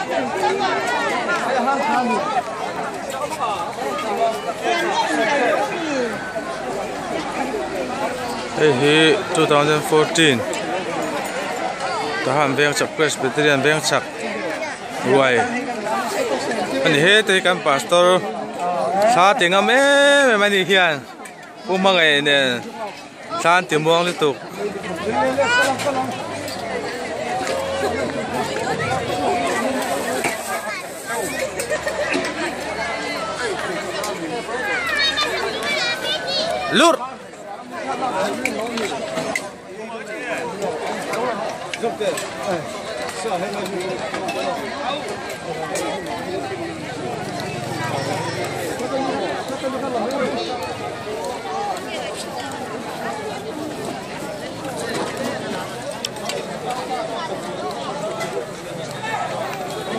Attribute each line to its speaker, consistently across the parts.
Speaker 1: Hey, 2014 tahan beng chak Presbyterian beng chak ruai ani he te kan pastor sa tinga me mani hian umangai ne san timuang le tuk lur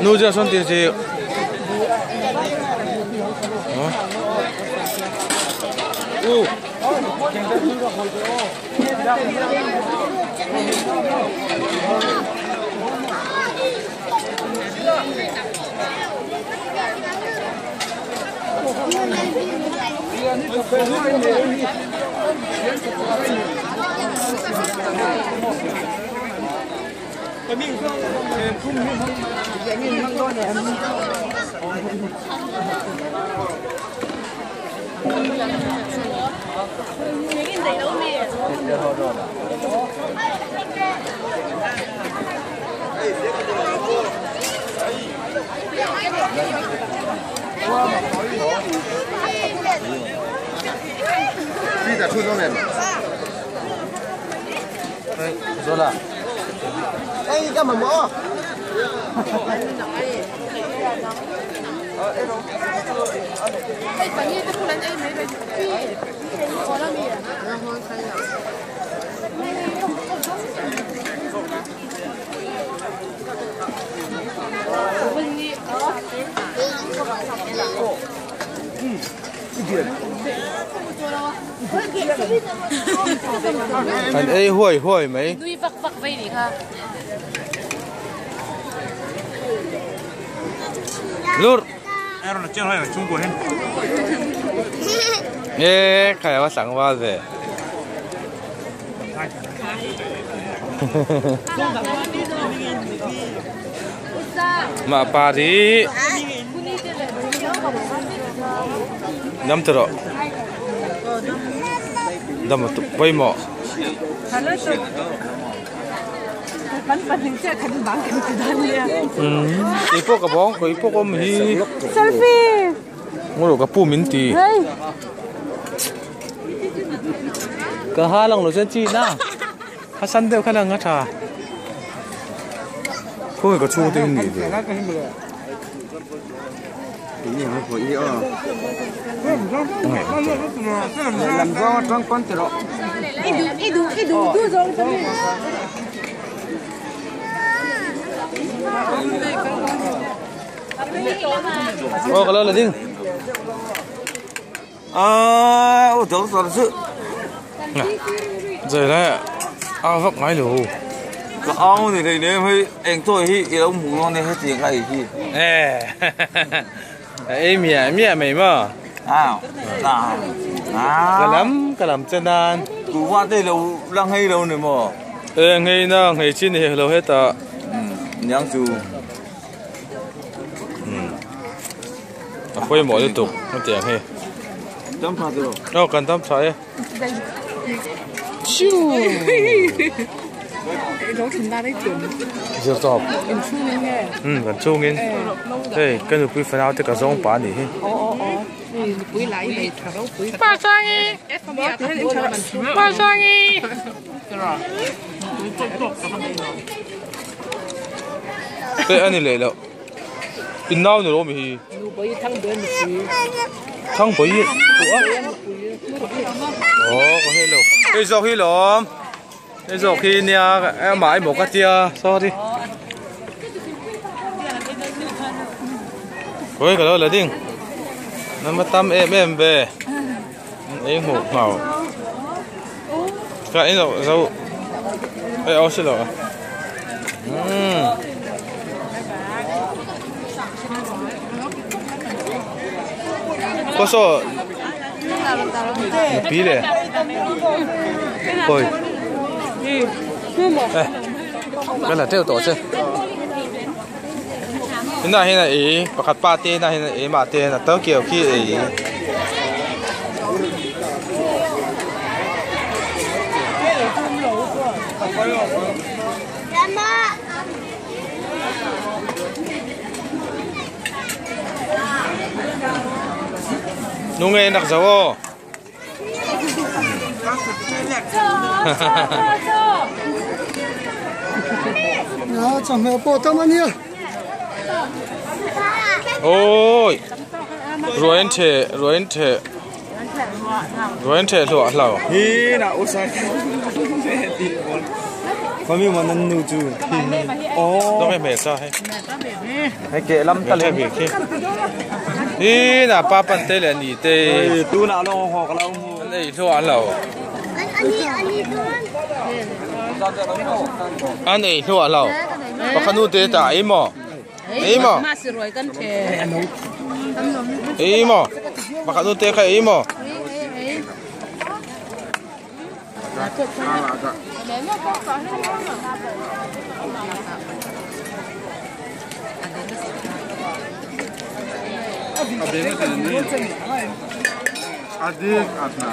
Speaker 1: nu ja son ti ji
Speaker 2: 记者出动了。哎，说了。哎，你干嘛摸？哎，半夜都不能哎，没人去，我那里，然后看一下。
Speaker 1: anh ấy huôi huôi mấy
Speaker 3: nuôi vắt vắt vậy đi ha
Speaker 1: lur
Speaker 4: em là trên hay là Trung Quốc hết
Speaker 1: ê khaiว่าสั่งว่าvề mà bà đi năm tờ đâm một vây mỏ ipo ka bong ko ipo ko mi
Speaker 3: selfie
Speaker 1: ngoro ka pu min ti ka halang lo chen chi na ha san deu khana nga tha ko ka chu ting ni de
Speaker 2: Ini apa iya? Làm do trong con tử lộ.
Speaker 3: du rồi
Speaker 1: ô cái là đinh
Speaker 2: À, ôi cháu thật sự.
Speaker 1: rồi đấy ao vấp ngay lù
Speaker 2: Cái ao thì nếu hơi anh tôi thì ông hùng non này hết tiền cái gì?
Speaker 1: ê em mía mày mà
Speaker 2: À,
Speaker 1: cái làm chân đan
Speaker 2: cú qua đây lâu lăng hay lâu nữa mà.
Speaker 1: ngay nó ngay chín thì lâu hết à
Speaker 2: Nhang chú.
Speaker 1: quay mỏ liên tục nó tiền hay
Speaker 2: Chấm phạt rồi.
Speaker 1: nó cần tắm trái chiu
Speaker 3: nó thành ra đấy chuẩn
Speaker 1: giờ sọp
Speaker 3: em chu lên nghe
Speaker 1: gần chung in đây cái được quy phần nào thì cả giống bán đi
Speaker 3: quý lại này thằng đâu quý ba sang đi ba sang đi
Speaker 1: cái anh này lấy đâu in nào nữa mi
Speaker 3: bởi thằng bên
Speaker 1: thằng bấy có hết rồi cái dọc hi lắm cái dọc hi nha em买một cái tia sao đi cái đó là đinh nó mà tâm em về em hộp màu cái này rau cái áo xí rồi có số bí lệ ôi cái là treo tổ chứ hiện nay ý bạc hạt ba tiền hiện nay ý mà tiền là tớ kiểu khi ý nung nghe đặc dấu
Speaker 5: à chẳng mẹ bỏ tâm anh nhỉ
Speaker 1: ôi rồi anh thế lụa lẩu
Speaker 4: hi na usai có mình mà năn nụ chú
Speaker 1: nó phải mệt sao hay kệ lắm ta lên việc kia hi na pa pan tê là nhỉ tê
Speaker 4: tu nào lo họ cái lâu
Speaker 1: anh ấy lụa lẩu anh ấy lụa lẩu bác khăn u tê ta im mò
Speaker 3: mà sửa rồi cân chè
Speaker 1: im mò bác khăn u tê khai im mò
Speaker 4: adik atna